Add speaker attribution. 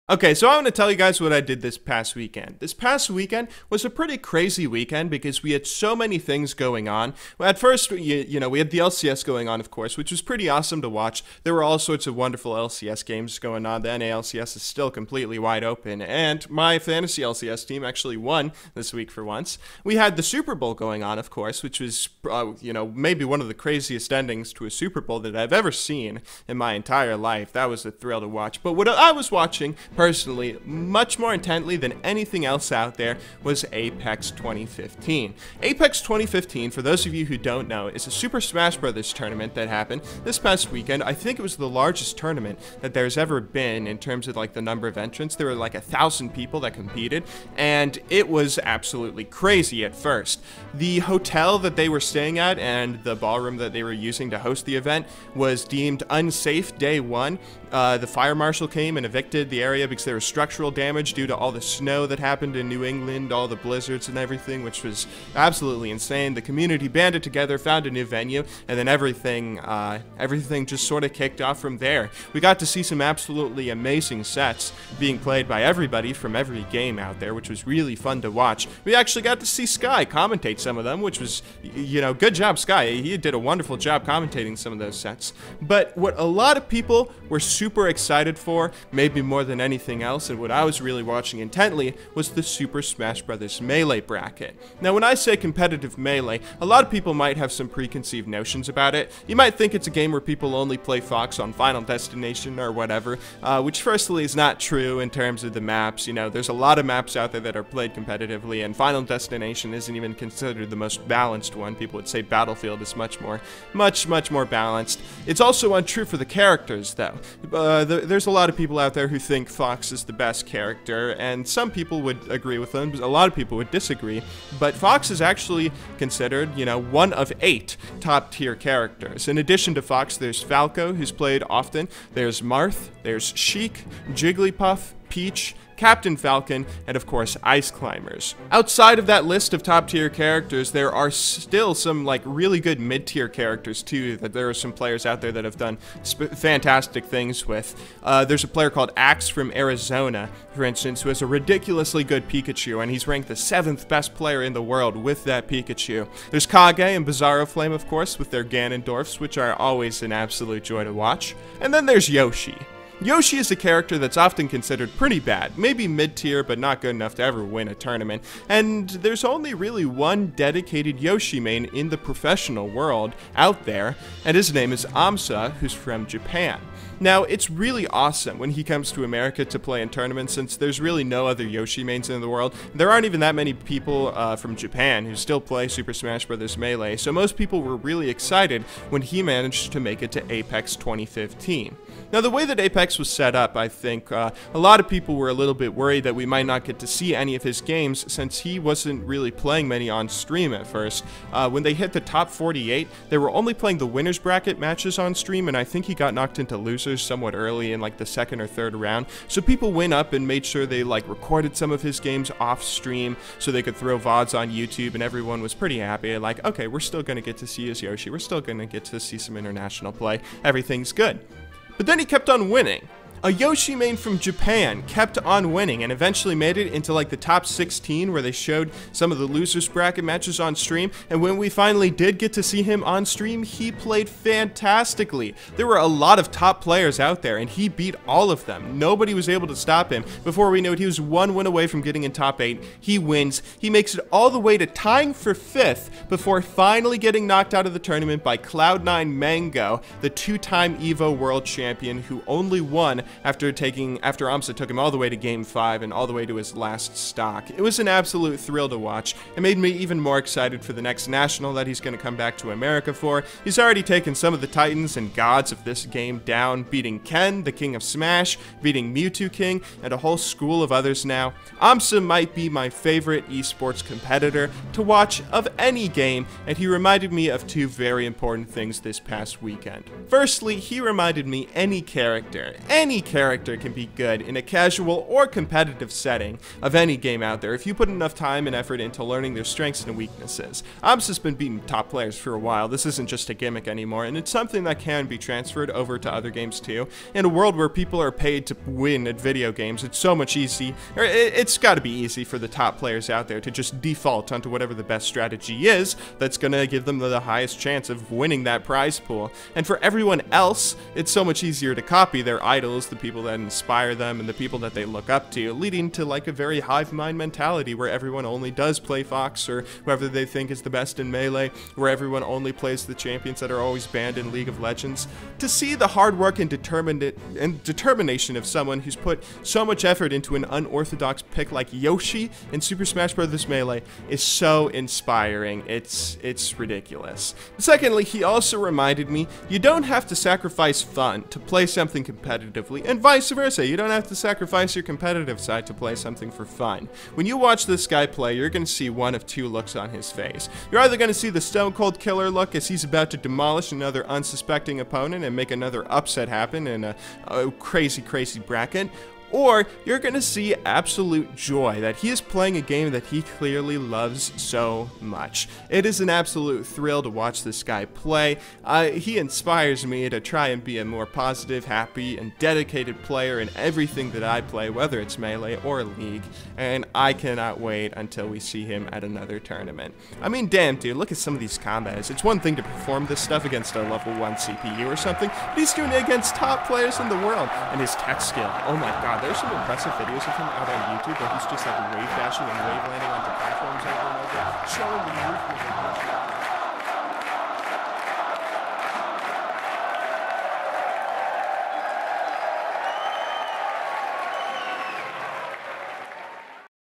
Speaker 1: Okay, so I want to tell you guys what I did this past weekend. This past weekend was a pretty crazy weekend because we had so many things going on. Well, at first, you know, we had the LCS going on, of course, which was pretty awesome to watch. There were all sorts of wonderful LCS games going on. The NALCS is still completely wide open, and my fantasy LCS team actually won this week for once. We had the Super Bowl going on, of course, which was, you know, maybe one of the craziest endings to a Super Bowl that I've ever seen in my entire life. That was a thrill to watch. But what I was watching personally, much more intently than anything else out there, was Apex 2015. Apex 2015, for those of you who don't know, is a Super Smash Bros. Tournament that happened this past weekend. I think it was the largest tournament that there's ever been in terms of like the number of entrants. There were like 1,000 people that competed, and it was absolutely crazy at first. The hotel that they were staying at and the ballroom that they were using to host the event was deemed unsafe day one. The fire marshal came and evicted the area because there was structural damage due to all the snow that happened in New England, all the blizzards and everything, which was absolutely insane. The community banded together, found a new venue, and then everything just sort of kicked off from there. We got to see some absolutely amazing sets being played by everybody from every game out there, which was really fun to watch. We actually got to see Sky commentate some of them, which was, you know, good job, Sky. He did a wonderful job commentating some of those sets. But what a lot of people were super excited for, maybe more than anything else, and what I was really watching intently, was the Super Smash Bros. Melee bracket. Now, when I say competitive Melee, a lot of people might have some preconceived notions about it. You might think it's a game where people only play Fox on Final Destination or whatever, which firstly is not true in terms of the maps. You know, there's a lot of maps out there that are played competitively, and Final Destination isn't even considered the most balanced one. People would say Battlefield is much more balanced. It's also untrue for the characters, though. There's a lot of people out there who think Fox is the best character, and some people would agree with them, a lot of people would disagree, but Fox is actually considered, you know, one of 8 top-tier characters. In addition to Fox, there's Falco, who's played often, there's Marth, there's Sheik, Jigglypuff, Peach, Captain Falcon, and of course, Ice Climbers. Outside of that list of top-tier characters, there are still some like really good mid-tier characters too, that there are some players out there that have done fantastic things with. There's a player called Axe from Arizona, for instance, who has a ridiculously good Pikachu, and he's ranked the 7th best player in the world with that Pikachu. There's Kage and Bizarro Flame, of course, with their Ganondorfs, which are always an absolute joy to watch. And then there's Yoshi. Yoshi is a character that's often considered pretty bad, maybe mid-tier, but not good enough to ever win a tournament, and there's only really one dedicated Yoshi main in the professional world out there, and his name is Amsa, who's from Japan. Now, it's really awesome when he comes to America to play in tournaments, since there's really no other Yoshi mains in the world. There aren't even that many people from Japan who still play Super Smash Bros. Melee, so most people were really excited when he managed to make it to Apex 2015. Now, the way that Apex was set up, I think a lot of people were a little bit worried that we might not get to see any of his games, since he wasn't really playing many on stream at first. When they hit the top 48, they were only playing the winners bracket matches on stream, and I think he got knocked into losers somewhat early in like the 2nd or 3rd round. So people went up and made sure they like recorded some of his games off stream so they could throw VODs on YouTube, and everyone was pretty happy. Like, okay, we're still gonna get to see his Yoshi, we're still gonna get to see some international play, everything's good. But then he kept on winning. A Yoshi main from Japan kept on winning and eventually made it into like the top 16, where they showed some of the losers bracket matches on stream, and when we finally did get to see him on stream, he played fantastically. There were a lot of top players out there and he beat all of them. Nobody was able to stop him. Before we knew it, he was 1 win away from getting in top 8. He wins. He makes it all the way to tying for 5th before finally getting knocked out of the tournament by Cloud9 Mango, the 2-time EVO world champion who only won after Amsa took him all the way to Game 5 and all the way to his last stock. It was an absolute thrill to watch. It made me even more excited for the next national that he's going to come back to America for. He's already taken some of the titans and gods of this game down, beating Ken, the king of Smash, beating Mewtwo King, and a whole school of others now. Amsa might be my favorite esports competitor to watch of any game, and he reminded me of 2 very important things this past weekend. Firstly, he reminded me any character any character can be good in a casual or competitive setting of any game out there if you put enough time and effort into learning their strengths and weaknesses. Ob's has been beating top players for a while. This isn't just a gimmick anymore, and it's something that can be transferred over to other games too. In a world where people are paid to win at video games, it's so much it's got to be easy for the top players out there to just default onto whatever the best strategy is that's going to give them the highest chance of winning that prize pool. And for everyone else, it's so much easier to copy their idols, the people that inspire them, and the people that they look up to, leading to like a very hive mind mentality where everyone only does play Fox or whoever they think is the best in Melee, where everyone only plays the champions that are always banned in League of Legends. To see the hard work and determination of someone who's put so much effort into an unorthodox pick like Yoshi in Super Smash Bros. Melee is so inspiring. It's ridiculous. Secondly, he also reminded me you don't have to sacrifice fun to play something competitively, and vice versa. You don't have to sacrifice your competitive side to play something for fun. When you watch this guy play, you're going to see one of two looks on his face. You're either going to see the Stone Cold Killer look as he's about to demolish another unsuspecting opponent and make another upset happen in a crazy bracket, or you're going to see absolute joy that he is playing a game that he clearly loves so much. It is an absolute thrill to watch this guy play. He inspires me to try and be a more positive, happy, and dedicated player in everything that I play, whether it's Melee or League, and I cannot wait until we see him at another tournament. I mean, damn, dude, look at some of these combos. It's one thing to perform this stuff against a level 1 CPU or something, but he's doing it against top players in the world, and his tech skill, oh my god, there's some impressive videos of him out on YouTube where he's just like wave dashing and wave landing onto platforms over and over, showing the movement